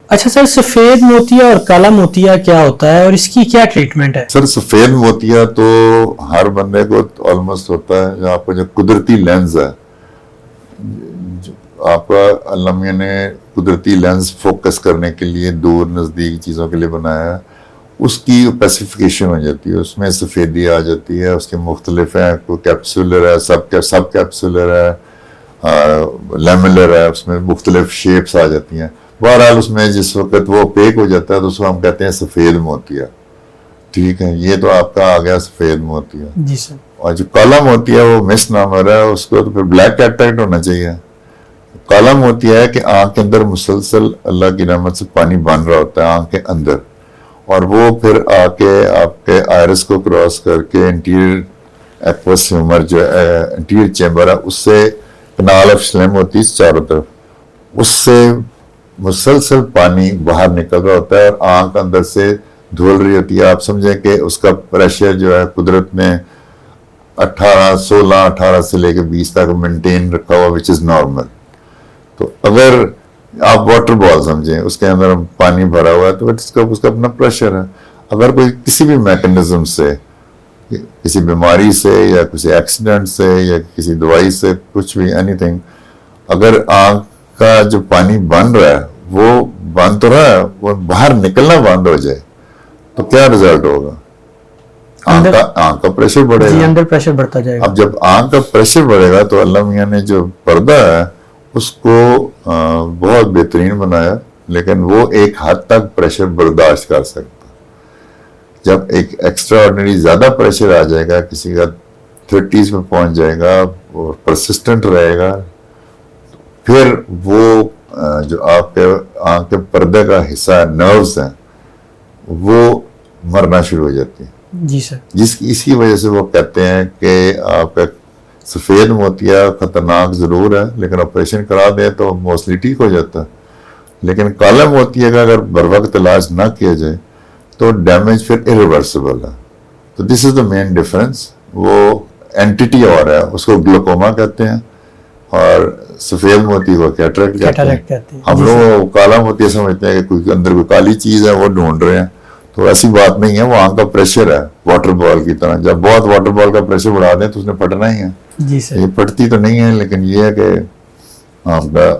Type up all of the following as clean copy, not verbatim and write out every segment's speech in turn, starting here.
اچھا سر، سفید موتیا اور کالا موتیا کیا ہوتا ہے اور اس کی کیا ٹریٹمنٹ ہے؟ سر سفید موتیا تو ہر بندے کو آلموسٹ ہوتا ہے، جو آپ کا جو قدرتی لینز ہے، آپ کا اللہ میاں نے قدرتی لینز فوکس کرنے کے لیے دور نزدیک چیزوں کے لیے بنایا ہے، اس کی پیسیفیکیشن ہو جاتی ہے، اس میں سفیدی آ جاتی ہے، اس کے مختلف ہیں، کوئی کیپسولر ہے، سب کیپسولر ہے، لیمولر ہے، اس میں مختلف شیپس آ جاتی ہیں۔ بہرحال اس میں جس وقت وہ پیک ہو جاتا ہے تو اس کو ہم کہتے ہیں سفید موتیا، ٹھیک ہے، یہ تو آپ کا آ گیا سفید موتیا۔ جی سر۔ اور جو کالا موتیا وہ مس نامر ہے، اس کو تو پھر بلیک کیٹریکٹ ہونا چاہیے۔ کالا موتیا ہے کہ آنکھ کے اندر مسلسل اللہ کی رحمت سے پانی بن رہا ہوتا ہے آنکھ کے اندر، اور وہ پھر آ کے آپ کے آئرس کو کراس کر کے انٹیریئر ایکوس ہیومر جو انٹیریئر چیمبر ہے، اس سے کنال آف فلیم ہوتی ہے چاروں طرف، اس سے مسلسل پانی باہر نکل رہا ہوتا ہے اور آنکھ اندر سے دھول رہی ہوتی ہے۔ آپ سمجھیں کہ اس کا پریشر جو ہے قدرت نے 18 سے لے کے 20 تک مینٹین رکھا ہوا، وچ از نارمل۔ تو اگر آپ واٹر بال سمجھیں، اس کے اندر پانی بھرا ہوا ہے تو اس کا اپنا پریشر ہے۔ اگر کوئی کسی بھی میکنزم سے، کسی بیماری سے یا کسی ایکسیڈنٹ سے یا کسی دوائی سے، کچھ بھی اینی تھنگ، اگر آنکھ کا جو پانی بن رہا ہے وہ بند تو رہا ہے، وہ باہر نکلنا بند ہو جائے تو کیا رزلٹ ہوگا؟ آنکھ کا پریشر بڑھے گا، اندر پریشر بڑھتا جائے گا۔ اب جب آنکھ کا پریشر بڑھے گا تو اللہ میاں نے جو پردہ ہے اس کو بہت بہترین بنایا، لیکن وہ ایک حد تک پریشر برداشت کر سکتا۔ جب ایک ایکسٹرا آرڈنری زیادہ پریشر آ جائے گا، کسی کا 30s میں پہنچ جائے گا اور پرسسٹنٹ رہے گا، پھر وہ جو آپ کے آنکھ کے پردے کا حصہ ہے، نروز ہیں، وہ مرنا شروع ہو جاتی ہیں۔ جی سر۔ اسی وجہ سے وہ کہتے ہیں کہ آپ کا سفید موتیا خطرناک ضرور ہے، لیکن آپریشن کرا دیں تو موسٹلی ٹھیک ہو جاتا ہے، لیکن کالا موتیا کا اگر بر وقت علاج نہ کیا جائے تو ڈیمیج پھر ارریورسیبل ہے۔ تو دس از دا مین ڈفرنس۔ وہ اینٹیٹی اور ہے، اس کو گلوکوما کہتے ہیں، اور سفید موتی کو کیٹریکٹ کہتے ہیں۔ ہم لوگ کالا موتیا سمجھتے ہیں کہ کوئی اندر کوئی کالی چیز ہے وہ ڈھونڈ رہے ہیں، تو ایسی بات نہیں ہے، وہ آنکھ کا پریشر ہے واٹر بال کی طرح۔ جب بہت واٹر بال کا پریشر بڑھا دیں تو اس نے پھٹنا ہی ہے۔ جی سر۔ یہ پھٹتی تو نہیں ہے، لیکن یہ ہے کہ آپ کا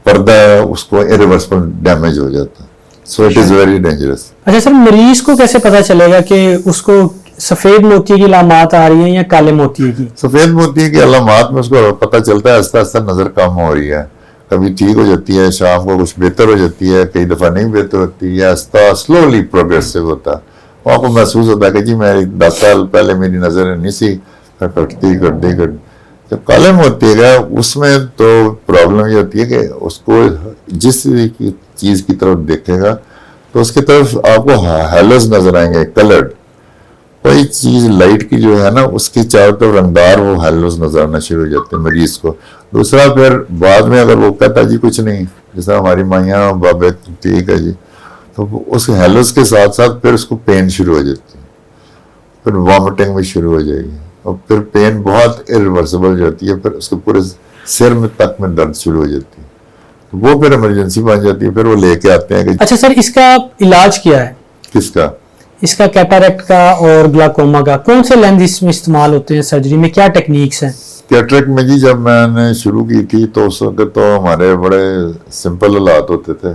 پردہ ہے اس کو ارریورسیبل ڈیمیج ہو جاتا ہے۔ So it is very dangerous. اچھا سر، مریض کو کیسے پتا چلے گا کہ اس کو سفید موتیے کی علامات آ رہی ہیں یا کالے موتیے کی؟ سفید موتی کی علامات میں اس کو پتہ چلتا ہے آہستہ آہستہ نظر کم ہو رہی ہے، کبھی ٹھیک ہو جاتی ہے، شام کو کچھ بہتر ہو جاتی ہے، کئی دفعہ نہیں بہتر ہوتی ہے، آہستہ سلولی پروگریسو ہوتا ہے۔ وہاں کو محسوس ہوتا ہے کہ جی میں 10 سال پہلے میری نظر نہیں سی، کٹتی۔ جب کالے موتی ہے اس میں تو پرابلم یہ ہوتی ہے کہ اس کو جس چیز کی طرف دیکھے گا تو اس کی طرف آپ کو ہیلوز نظر آئیں گے، کلرڈ۔ کوئی چیز لائٹ کی جو ہے نا، اس کی چاروں طرف رنگدار وہ ہیلوز نظر آنا شروع ہو جاتے ہیں مریض کو۔ دوسرا پھر بعد میں اگر وہ کہتا جی کچھ نہیں، جیسا ہماری مائیاں بابے ٹھیک ہے جی، تو اس ہیلوز کے ساتھ ساتھ پھر اس کو پین شروع ہو جاتی ہے، پھر وامٹنگ بھی شروع ہو جائے گی، اور پھر پین بہت ارریورسیبل جاتی ہے، پھر اس کے پورے سر میں تک میں درد شروع ہو جاتی ہے، تو وہ پھر ایمرجنسی بن جاتی ہے، پھر وہ لے کے آتے ہیں کہ اچھا سر، اس کا علاج کیا ہے؟ کس کا؟ اس کا کیٹریکٹ کا اور گلاکوما کا کون سے لینز اس میں استعمال ہوتے ہیں سرجری میں؟ کیا ٹیکنیکس ہیں؟ کیٹریکٹ میں جی جب میں نے شروع کی تھی تو اس وقت تو ہمارے بڑے سمپل حالات ہوتے تھے،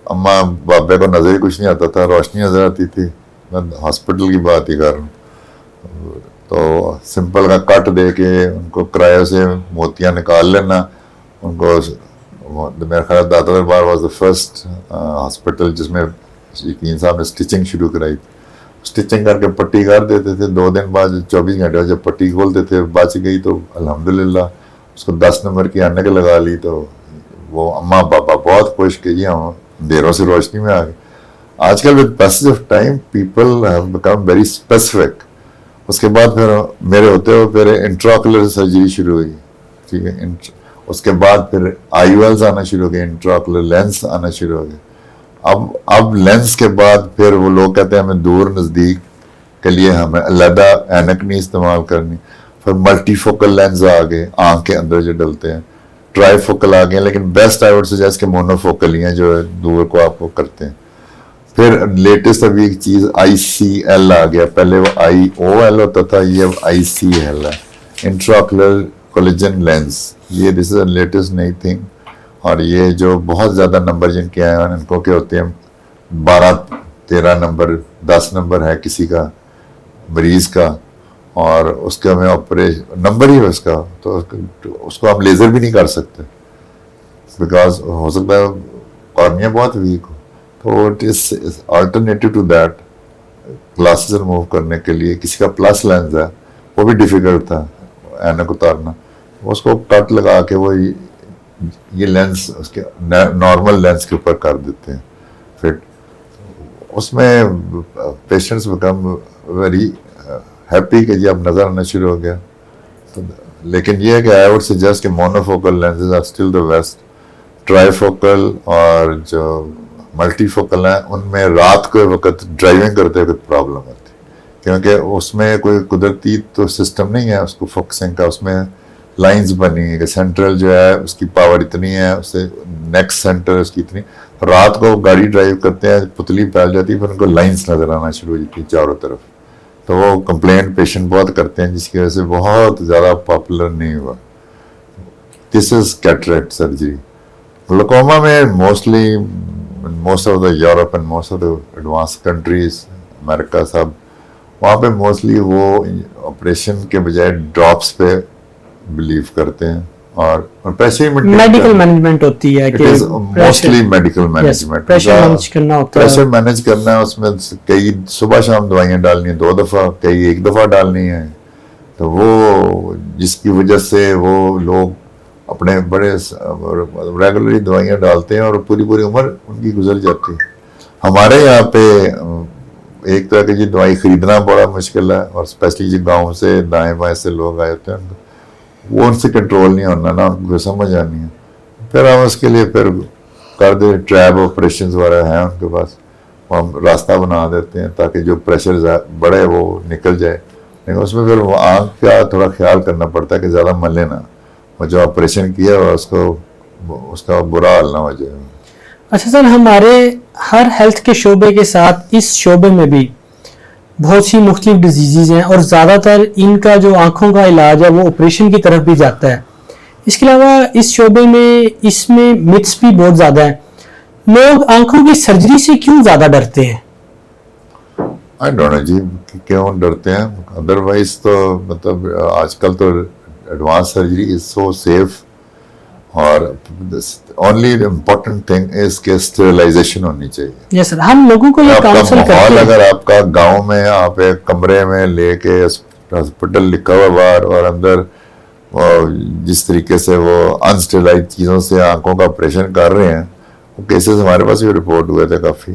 اماں بابے کو نظر ہی کچھ نہیں آتا تھا، روشنی نظر آتی تھی، میں ہاسپٹل کی بات ہی کر رہا ہوں، تو سمپل کا کٹ دے کے ان کو کرایہ سے موتیاں نکال لینا، ان کو میرا خیال داتا دربار واز دا فرسٹ ہاسپٹل جس میں یقین صاحب نے سٹچنگ شروع کرائی تھی۔ سٹچنگ کر کے پٹی کر دیتے تھے، 2 دن بعد 24 گھنٹے جب پٹی کھولتے تھے بچ گئی تو الحمدللہ اس کو 10 نمبر کی انک لگا لی، تو وہ اماں پاپا بہت خوش کہ جی ہم دیروں سے روشنی میں آ گئے۔ آج کل with passage of time people have become very specific. اس کے بعد پھر میرے ہوتے ہوئے پھر انٹراکولر سرجری شروع ہوئی، ٹھیک ہے، اس کے بعد پھر آئی او ایلز آنا شروع ہو گئے، انٹراکولر لینس آنا شروع ہو گئے۔ اب لینس کے بعد پھر وہ لوگ کہتے ہیں ہمیں دور نزدیک کے لیے ہمیں علیحدہ اینک نہیں استعمال کرنی، پھر ملٹی فوکل لینز آ گئے آنکھ کے اندر جو ڈلتے ہیں، ٹرائی فوکل آ گئے, لیکن بیسٹ آئی وڈ سجیسٹ کہ مونو فوکل ہی ہیں جو دور کو آپ کو کرتے ہیں. پھر لیٹسٹ ابھی ایک چیز ICL آ گیا, پہلے وہ IOL ہوتا تھا, یہ ICL ہے, انٹراکولر کولیجن لینس. یہ دس از لیٹسٹ نئی تھنگ, اور یہ جو بہت زیادہ نمبر جن کے آئے ہیں ان کو کیا ہوتے ہیں 12-13 نمبر 10 نمبر ہے کسی کا مریض کا, اور اس کا میں آپریشن نمبر ہی ہے اس کا, تو اس کو ہم لیزر بھی نہیں کر سکتے بیکاز ہو سکتا ہے کارنیا بہت ویک ہو. تو it is alternative to that, glasses remove کرنے کے لیے کسی کا پلس لینس ہے وہ بھی ڈیفیکلٹ تھا اینک اتارنا, اس کو کٹ لگا کے وہ یہ لینس اس کے نارمل لینس کے اوپر کر دیتے ہیں فٹ. اس میں پیشنٹس بیکم ویری ہیپی کہ جی اب نظر آنا شروع ہو گیا. لیکن یہ ہے کہ آئی وڈ سجیسٹ کہ monofocal lenses are still the best. Trifocal اور جو ملٹی فوکل ہیں ان میں رات کے وقت ڈرائیونگ کرتے وقت پرابلم ہوتی ہے, کیونکہ اس میں کوئی قدرتی تو سسٹم نہیں ہے اس کو فوکسنگ کا. اس میں لائنز بنی ہے کہ سینٹرل جو ہے اس کی پاور اتنی ہے, اس سے نیکسٹ سینٹر اس کی اتنی. رات کو گاڑی ڈرائیو کرتے ہیں پتلی پھیل جاتی ہے, پھر ان کو لائنز نظر آنا شروع ہو جاتی ہیں چاروں طرف. تو وہ کمپلینٹ پیشنٹ بہت کرتے ہیں جس کی وجہ سے بہت زیادہ پاپولر نہیں ہوا. دس از کیٹریکٹ سرجری. گلوکوما میں mostly most of the Europe and most of the advance countries امریکہ سب, وہاں پہ موسٹلی وہ آپریشن کے بجائے ڈراپس پہ بلیو کرتے ہیں, اور پریشر میڈیکل مینجمنٹ ہوتی ہے کہ mostly medical management, pressure manage کرنا ہے. اس میں کئی صبح شام دوائیاں ڈالنی ہیں 2 دفعہ, کئی 1 دفعہ ڈالنی ہے. تو وہ جس کی وجہ سے وہ لوگ اپنے بڑے ریگولرلی دوائیاں ڈالتے ہیں اور پوری عمر ان کی گزر جاتی ہے. ہمارے یہاں پہ ایک طرح کی دوائی خریدنا بڑا مشکل ہے, اور اسپیشلی جو گاؤں سے دائیں بائیں سے لوگ آئے ہوتے ہیں وہ ان سے کنٹرول نہیں ہونا, نہ ان کو سمجھ آنی ہے. پھر ہم اس کے لیے پھر کر دیں ٹریب آپریشنز وغیرہ ہیں ان کے پاس, ہم راستہ بنا دیتے ہیں تاکہ جو پریشر بڑھے وہ نکل جائے. لیکن اس میں پھر وہ آنکھ کا تھوڑا خیال کرنا پڑتا ہے کہ زیادہ ملے نہ, وہ جو آپریشن کیا ہے اس کا برا حال نہ ہو جائے. اچھا سر, ہمارے ہر ہیلتھ کے شعبے کے ساتھ اس شعبے میں بھی بہت سی مختلف ڈیزیزز ہیں, اور زیادہ تر ان کا جو آنکھوں کا علاج ہے وہ آپریشن کی طرف بھی جاتا ہے. اس کے علاوہ اس شعبے میں اس میں متس بھی بہت زیادہ ہیں. لوگ آنکھوں کی سرجری سے کیوں زیادہ ڈرتے ہیں؟ آئی ڈونٹ نو جی کیوں ڈرتے ہیں. ادروائز تو مطلب آج کل تو advance surgery is so safe, اور اونلی امپورٹنٹ تھنگ از کہ اسٹیرلائزیشن ہونی چاہیے. یس سر, ہم لوگوں کو یہ کاؤنسل کرتے ہیں. اگر آپ کا گاؤں میں آپ ایک کمرے میں لے کے ہاسپٹل لکھا ہوا باہر, اور اندر جس طریقے سے وہ انسٹیرلائز چیزوں سے آنکھوں کا آپریشن کر رہے ہیں, وہ کیسز ہمارے پاس بھی رپورٹ ہوئے تھے کافی.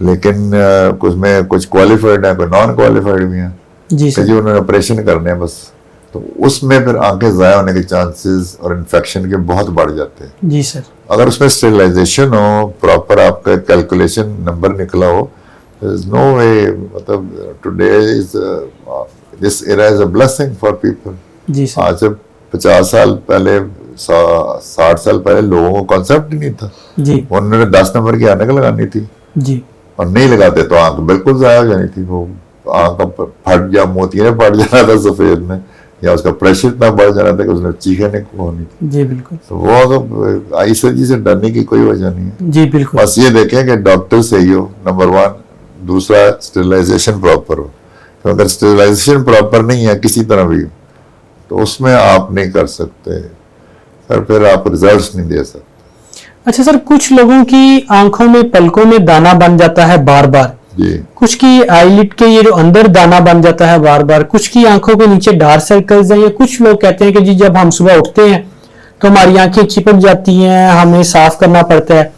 لیکن اس میں کچھ کوالیفائڈ ہیں, کوئی نان کوالیفائڈ بھی ہیں جی کہ جی انہوں نے آپریشن کرنے ہیں بس. تو اس میں پھر آنکھیں ضائع ہونے کے چانسز اور انفیکشن کے بہت بڑھ جاتے ہیں. جی سر, اگر اس میں اسٹیرلائزیشن ہو, پراپر آپ کا کیلکولیشن نمبر نکلا ہو, there is no way, مطلب today is this era is a blessing for people. جی سر, آج سے 50 سال پہلے 60 سال پہلے لوگوں کو کانسیپٹ ہی نہیں تھا. جی, انہوں نے 10 نمبر کی آنکھ لگانی تھی, جی, اور نہیں لگاتے تو آنکھ بالکل ضائع ہو جانی تھی. وہ آنکھ پھٹ جا موتیاں پھٹ جانا تھا سفید میں, یا اس کا پریشر اتنا بڑھ جانا تھا کہ اس نے چیخنے کو ہونی تھی. جی بالکل. تو وہ آئی سرجری سے ڈرنے کی کوئی وجہ نہیں ہے. جی بالکل. بس یہ دیکھیں کہ ڈاکٹر صحیح ہو, نمبر 1. دوسرا اسٹیرلائزیشن پراپر ہو. تو اگر اسٹیرلائزیشن پراپر نہیں ہے کسی طرح بھی, تو اس میں آپ نہیں کر سکتے, پھر آپ ریزلٹس نہیں دے سکتے. اچھا سر, کچھ لوگوں کی آنکھوں میں پلکوں میں دانا بن جاتا ہے بار بار, جی, کچھ کی آئی لٹ کے یہ جو اندر دانا بن جاتا ہے بار بار, کچھ کی آنکھوں کے نیچے ڈارک سرکلز ہیں, یا کچھ لوگ کہتے ہیں کہ جی جب ہم صبح اٹھتے ہیں تو ہماری آنکھیں چپک جاتی ہیں, ہمیں صاف کرنا پڑتا ہے.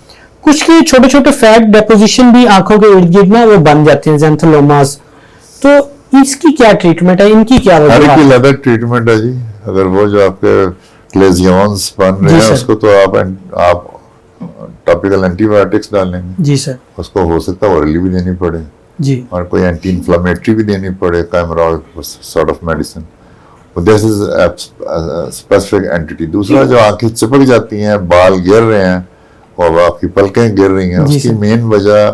کچھ کے چھوٹے چھوٹے فیٹ ڈیپوزیشن بھی آنکھوں کے ارد گرد نا وہ بن جاتے ہیں, زینتھلوماز. تو اس کی کیا ٹریٹمنٹ ہے, ان کی کیا ہر وجہ ایک ہے؟ کی الگ ٹریٹمنٹ ہے جی. اگر وہ جو آپ کے کلیزیونز بن رہے ہیں اس کو تو آپ ٹاپیکل اینٹی بایوٹکس ڈالیں گے. جی سر. اس کو ہو سکتا ہے اورلی بھی دینی پڑے, جی, اور کوئی اینٹی انفلامیٹری بھی دینی پڑے, کیمرال sort of medicine. This is specific anti. دوسرا جو آنکھیں چپک جاتی ہیں, بال گر رہے ہیں اور آپ کی پلکیں گر رہی ہیں, اس کی مین وجہ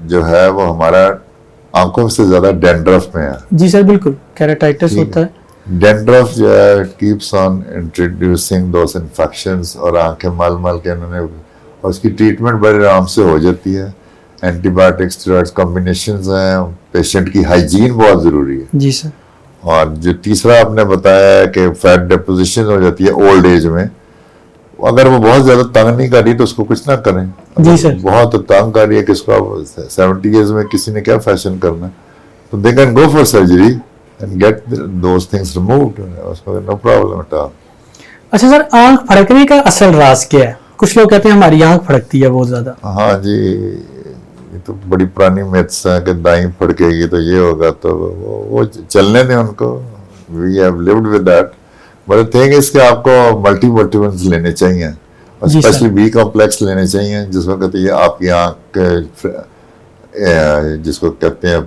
جو ہے وہ ہمارا آنکھوں سے زیادہ ڈینڈرف میں ہے. جی سر بالکل, کیراٹائٹس ہوتا ہے. ڈینڈرف جو ہے keeps on introducing those infections, اور آنکھیں مل مل کے انہوں نے, اور اس کی ٹریٹمنٹ بڑے آرام سے ہو جاتی ہے. اینٹی بایوٹک اسٹیرائڈز کمبینیشنز ہیں. پیشنٹ کی ہائیجین بہت ضروری ہے. جی سر. اور جو تیسرا آپ نے بتایا ہے کہ فیٹ ڈیپوزیشن ہو جاتی ہے اولڈ ایج میں, اگر وہ بہت زیادہ تنگ نہیں کر رہی تو اس کو کچھ نہ کریں. جی سر. بہت تنگ کر رہی ہے کہ اس کو 70 ایئرز میں کسی نے کیا فیشن کرنا ہے, تو they can go for surgery and get those things removed. اس میں نو پرابلم ایٹ آل. اچھا سر, آنکھ پھڑکنے کا اصل راز کیا ہے؟ کچھ لوگ کہتے ہیں ہماری آنکھ پھڑکتی ہے بہت زیادہ. ہاں جی, یہ تو بڑی پرانی میتھس ہیں کہ دائیں پھڑکے گی تو یہ ہوگا, تو وہ چلنے دیں ان کو. We have lived with that. But thing اس کہ آپ کو ملٹی وٹامنس لینے چاہیے, اور اسپیشلی بی کمپلیکس لینے چاہیے, جس کو کہتے ہیں آپ کی آنکھ, جس کو کہتے ہیں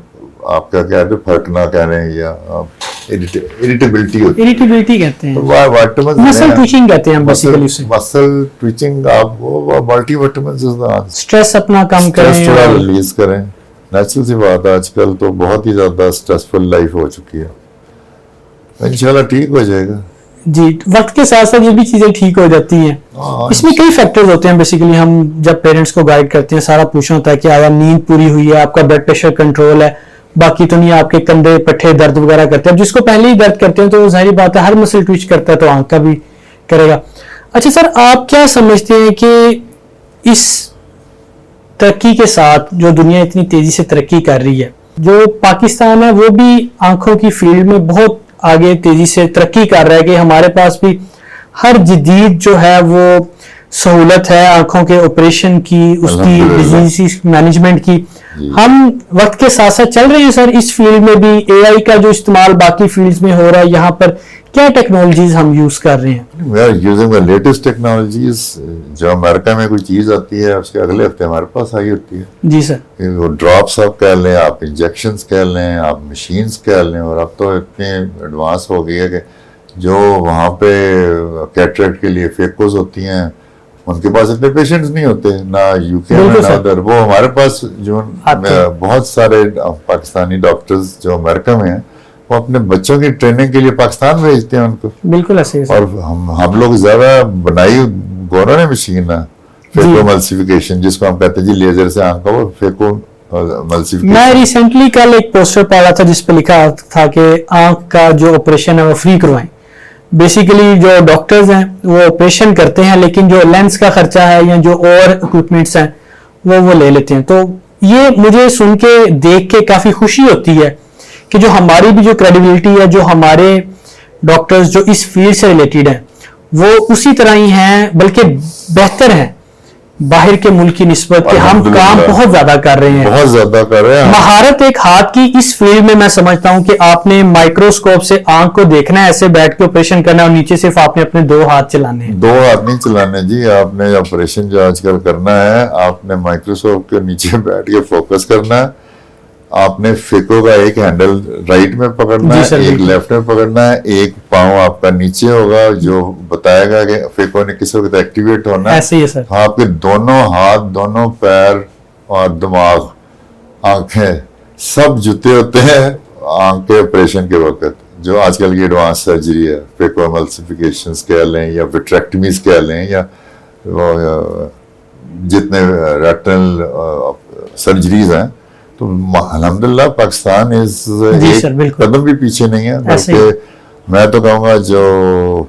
آپ کا کیا پھڑکنا کہہ رہے ہیں, یا اریٹیبلٹی ہوتی ہے. اریٹیبلٹی کہتے ہیں, وٹامنس مسل ٹویچنگ کہتے ہیں ہم بیسیکلی اسے. مسل ٹویچنگ, آپ وہ ملٹی وٹامنس اسٹریس اپنا کم کریں, تھوڑا ریلیز کریں. نیچرل سی بات ہے, آج کل تو بہت ہی زیادہ اسٹریسفل لائف ہو چکی ہے. انشاءاللہ ٹھیک ہو جائے گا. جی, وقت کے ساتھ ساتھ یہ بھی چیزیں ٹھیک ہو جاتی ہیں. اس میں کئی فیکٹرز ہوتے ہیں. بیسیکلی ہم جب پیرنٹس کو گائیڈ کرتے ہیں, سارا پوچھنا ہوتا ہے کہ آیا نیند پوری ہوئی ہے, آپ کا بلڈ پریشر کنٹرول ہے, باقی تو نہیں آپ کے کندھے پٹھے درد وغیرہ کرتے ہیں. اب جس کو پہلے ہی درد کرتے ہیں تو ظاہری بات ہے ہر مسل ٹویچ کرتا ہے تو آنکھ کا بھی کرے گا. اچھا سر, آپ کیا سمجھتے ہیں کہ اس ترقی کے ساتھ جو دنیا اتنی تیزی سے ترقی کر رہی ہے, جو پاکستان ہے وہ بھی آنکھوں کی فیلڈ میں بہت آگے تیزی سے ترقی کر رہا ہے کہ ہمارے پاس بھی ہر جدید جو ہے وہ سہولت ہے آنکھوں کے آپریشن کی, اس کی ڈیزیز مینجمنٹ کی. ہم وقت کے ساتھ ساتھ چل رہے ہیں سر اس فیلڈ میں بھی. اے آئی کا جو استعمال باقی فیلڈز میں ہو رہا ہے, یہاں پر کیا ٹیکنالوجیز ہم یوز کر رہے ہیں؟ We are using the latest technologies. جو امریکہ میں کوئی چیز آتی ہے اس کے اگلے ہفتے ہمارے پاس آئی ہوتی ہے. جی سر. وہ ڈراپس آپ کہہ لیں, آپ انجیکشنز کہہ لیں, آپ مشینز کہہ لیں, اور اب تو اتنے ایڈوانس ہو گئی ہے کہ جو وہاں پہ کیٹریکٹ کے لیے فیکوز ہوتی ہیں ان کے پاس اتنے پیشنٹس نہیں ہوتے, نہ یو کے میں نہ ادھر. وہ ہمارے پاس جو بہت سارے پاکستانی ڈاکٹرز جو امریکہ میں ہیں, وہ اپنے بچوں کی ٹریننگ کے لیے پاکستان بھیجتے ہیں ان کو. بالکل ایسے. اور ہم لوگ زیادہ بنائی گوروں نے مشین ہے فیکو ملسیفیکیشن, جس کو ہم کہتے ہیں جی لیزر سے آنکھ کا وہ فیکو ملسیفیکیشن. میں ریسنٹلی کل ایک پوسٹر پڑھا تھا جس پہ لکھا تھا کہ آنکھ کا جو آپریشن ہے وہ فری کروائیں. بیسیکلی جو ڈاکٹرز ہیں وہ آپریشن کرتے ہیں, لیکن جو لینس کا خرچہ ہے یا جو اور اکوپمنٹس ہیں وہ لے لیتے ہیں. تو یہ مجھے سن کے دیکھ کے کافی خوشی ہوتی ہے کہ جو ہماری بھی جو کریڈیبلٹی ہے, جو ہمارے ڈاکٹرز جو اس فیلڈ سے ریلیٹڈ ہیں وہ اسی طرح ہی ہیں, بلکہ بہتر ہیں باہر کے ملک کی نسبت, کہ ہم کام بہت زیادہ کر رہے ہیں, بہت زیادہ کر رہے ہیں. مہارت ایک ہاتھ کی اس فیلڈ میں سمجھتا ہوں کہ آپ نے مائکروسکوپ سے آنکھ کو دیکھنا ہے, ایسے بیٹھ کے آپریشن کرنا ہے, اور نیچے صرف آپ نے اپنے 2 ہاتھ چلانے ہیں. 2 ہاتھ نہیں چلانے جی, آپ نے آپریشن جو آج کل کرنا ہے آپ نے مائکروسکوپ کے نیچے بیٹھ کے فوکس کرنا ہے. آپ نے فیکو کا ایک ہینڈل رائٹ میں پکڑنا ہے, ایک لیفٹ میں پکڑنا ہے, ایک پاؤں آپ کا نیچے ہوگا جو بتائے گا کہ فیکو نے کس وقت ایکٹیویٹ ہونا ہے. ایسے ہی ہے سر. آپ کے دونوں ہاتھ, دونوں پیر اور دماغ, آنکھیں سب جتے ہوتے ہیں آنکھ کے آپریشن کے وقت. جو آج کل کی ایڈوانس سرجری ہے, فیکو ایملسیفیکیشنز کہہ لیں یا وٹریکٹمیز کہہ لیں, یا جتنے ریٹنل سرجریز ہیں, تو الحمدللہ پاکستان ایک قدم بھی پیچھے نہیں ہے. بلکہ میں تو کہوں گا جو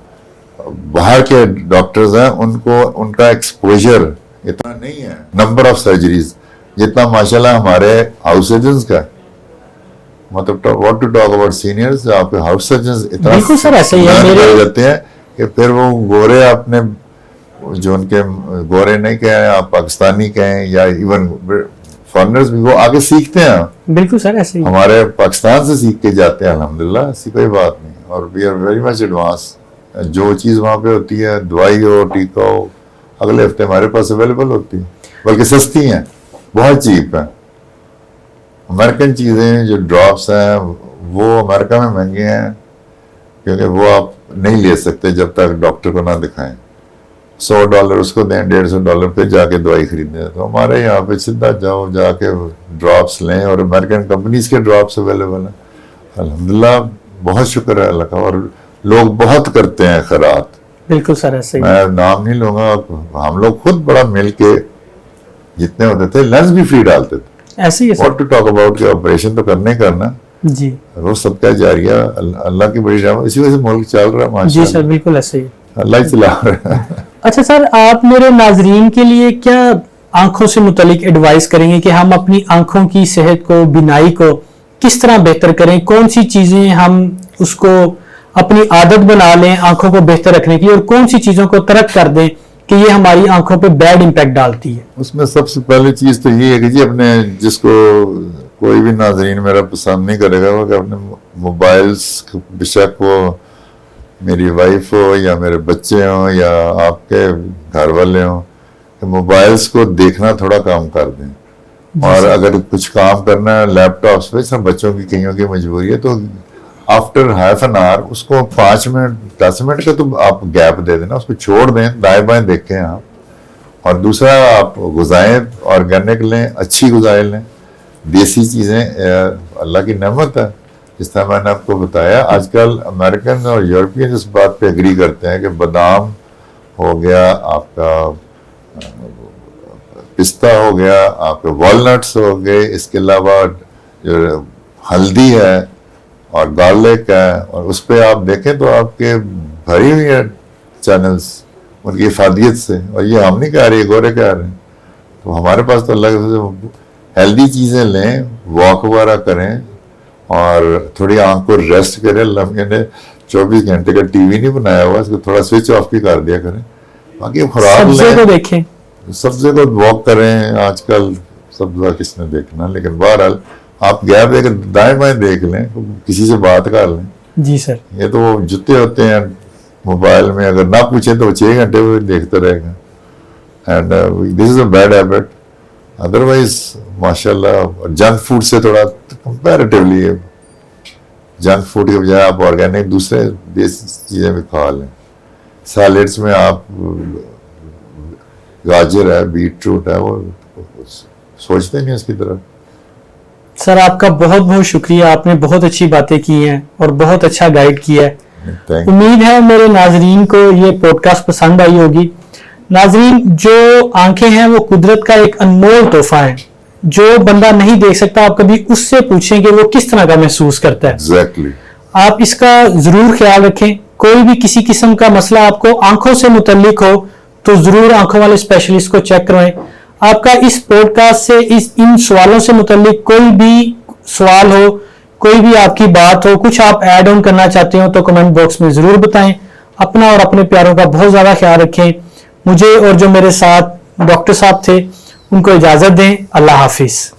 باہر کے ڈاکٹرز ہیں ان کا ایکسپوجر اتنا نہیں ہے, نمبر آف سرجریز, جتنا ماشاءاللہ ہمارے ہاؤس سرجنز کا ہے. مطلب what to talk about seniors, آپ کے ہاؤس سرجنز اتنا جاتے ہیں کہ پھر وہ گورے, آپ نے جو ان کے گورے نہیں کہیں, آپ پاکستانی کہیں یا ایون فارنرز بھی, وہ آگے سیکھتے ہیں. بالکل سر ایسے ہی ہمارے پاکستان سے سیکھ کے جاتے ہیں الحمدللہ, ایسی کوئی بات نہیں. اور we are very much advance. جو چیز وہاں پہ ہوتی ہے, دوائی ہو, ٹیکہ ہو, اگلے ہفتے ہمارے پاس اویلیبل ہوتی ہے, بلکہ سستی ہیں, بہت چیپ ہیں. امریکن چیزیں جو ڈراپس ہیں وہ امریکہ میں مہنگے ہیں, کیونکہ وہ آپ نہیں لے سکتے جب تک ڈاکٹر کو نہ دکھائیں. $100 اس کو دیں, $150 پہ جا کے دوائی خریدیں. تو ہمارے یہاں پہ سیدھا جاؤ, جا کے ڈراپس لیں, اور امریکن کمپنیز کے ڈراپس اویلیبل ہیں. الحمدللہ بہت شکر ہے اللہ کا, اور لوگ بہت کرتے ہیں خیرات. بالکل سر ایسے ہی. میں نام نہیں لوں گا, ہم لوگ خود بڑا مل کے جتنے ہوتے تھے لینس بھی فری ڈالتے تھے. ایسے ہی ہے واٹ ٹو ٹاک اباؤٹ کہ آپریشن تو کرنے کرنا, جی وہ سب کا جاریہ اللہ کی بڑی رحمت, اسی وجہ سے ملک چل رہا ہے جی ماشاء سر, اللہ. بالکل ایسے ہی. اللہ ہی چلا رہا ہے. اچھا سر, آپ میرے ناظرین کے لیے کیا آنکھوں سے متعلق ایڈوائز کریں گے کہ ہم اپنی آنکھوں کی صحت کو, بینائی کو کس طرح بہتر کریں؟ کون سی چیزیں ہم اس کو اپنی عادت بنا لیں آنکھوں کو بہتر رکھنے کی, اور کون سی چیزوں کو ترک کر دیں کہ یہ ہماری آنکھوں پہ بیڈ امپیکٹ ڈالتی ہے؟ اس میں سب سے پہلی چیز تو یہ ہے کہ جی اپنے, جس کو کوئی بھی ناظرین میرا پسند نہیں کرے گا, وہ کہ اپنے موبائلس, بے شک وہ میری وائف ہو یا میرے بچے ہوں یا آپ کے گھر والے ہوں, کہ موبائلس کو دیکھنا تھوڑا کم کر دیں. اور اگر کچھ کام کرنا ہے لیپ ٹاپس پہ, سب بچوں کی کئیوں کی مجبوری ہے, تو آفٹر ہاف این آور اس کو 5 منٹ 10 منٹ کا تو آپ گیپ دے دینا, اس کو چھوڑ دیں, دائیں بائیں دیکھیں آپ. اور دوسرا آپ غذائیں آرگینک لیں, اچھی غذائیں لیں, دیسی چیزیں. اللہ کی نعمت ہے, جس طرح میں نے آپ کو بتایا, آج کل امریکن اور یورپین اس بات پہ اگری کرتے ہیں کہ بادام ہو گیا آپ کا, پستہ ہو گیا آپ کے, والنٹس ہو گئے, اس کے علاوہ جو ہلدی ہے اور گارلک ہے, اور اس پہ آپ دیکھیں تو آپ کے بھری ہوئی ہیں چینلز ان کی افادیت سے. اور یہ ہم نہیں کہہ رہے, گورے کہہ رہے ہیں. تو ہمارے پاس تو اللہ کے ہیلدی چیزیں لیں, واک وغیرہ کریں, اور تھوڑی آنکھ کو ریسٹ کریں. اللہ نے 24 گھنٹے کا ٹی وی نہیں بنایا ہوا, اس کو تھوڑا سوئچ آف بھی کر دیا کریں. باقی خوراک سبزے کو لیں, دیکھیں, سبزے کو واک کریں. آج کل سبزہ کس نے دیکھنا, لیکن بہرحال آپ گیپ دے کے دائیں بائیں دیکھ لیں, کسی سے بات کر لیں. جی سر. یہ تو وہ جتے ہوتے ہیں موبائل میں, اگر نہ پوچھیں تو 6 گھنٹے وہ دیکھتے رہے گا. And this is a bad habit. Otherwise ماشاء اللہ جنک فوڈ سے تھوڑا کمپیریٹیولی, جنک فوڈ کے بجائے آپ آرگینک دوسرے دیسی چیزیں بھی کھا لیں. سیلیڈس میں آپ گاجر ہے, بیٹ روٹ ہے, وہ سوچتے نہیں اس کی طرف. سر آپ کا بہت بہت شکریہ, آپ نے بہت اچھی باتیں کی ہیں اور بہت اچھا گائیڈ کیا ہے. امید ہے میرے ناظرین کو یہ پوڈ کاسٹ پسند آئی ہوگی. ناظرین, جو آنکھیں ہیں وہ قدرت کا ایک انمول تحفہ ہے. جو بندہ نہیں دیکھ سکتا, آپ کبھی اس سے پوچھیں کہ وہ کس طرح کا محسوس کرتا ہے. ایگزیکٹلی. آپ اس کا ضرور خیال رکھیں. کوئی بھی کسی قسم کا مسئلہ آپ کو آنکھوں سے متعلق ہو تو ضرور آنکھوں والے اسپیشلسٹ کو چیک کروائیں. آپ کا اس پوڈ کاسٹ سے ان سوالوں سے متعلق کوئی بھی سوال ہو, کوئی بھی آپ کی بات ہو, کچھ آپ ایڈ آن کرنا چاہتے ہو تو کمنٹ باکس میں ضرور بتائیں. اپنا اور اپنے پیاروں کا بہت زیادہ خیال رکھیں. مجھے اور جو میرے ساتھ ڈاکٹر صاحب تھے ان کو اجازت دیں. اللہ حافظ.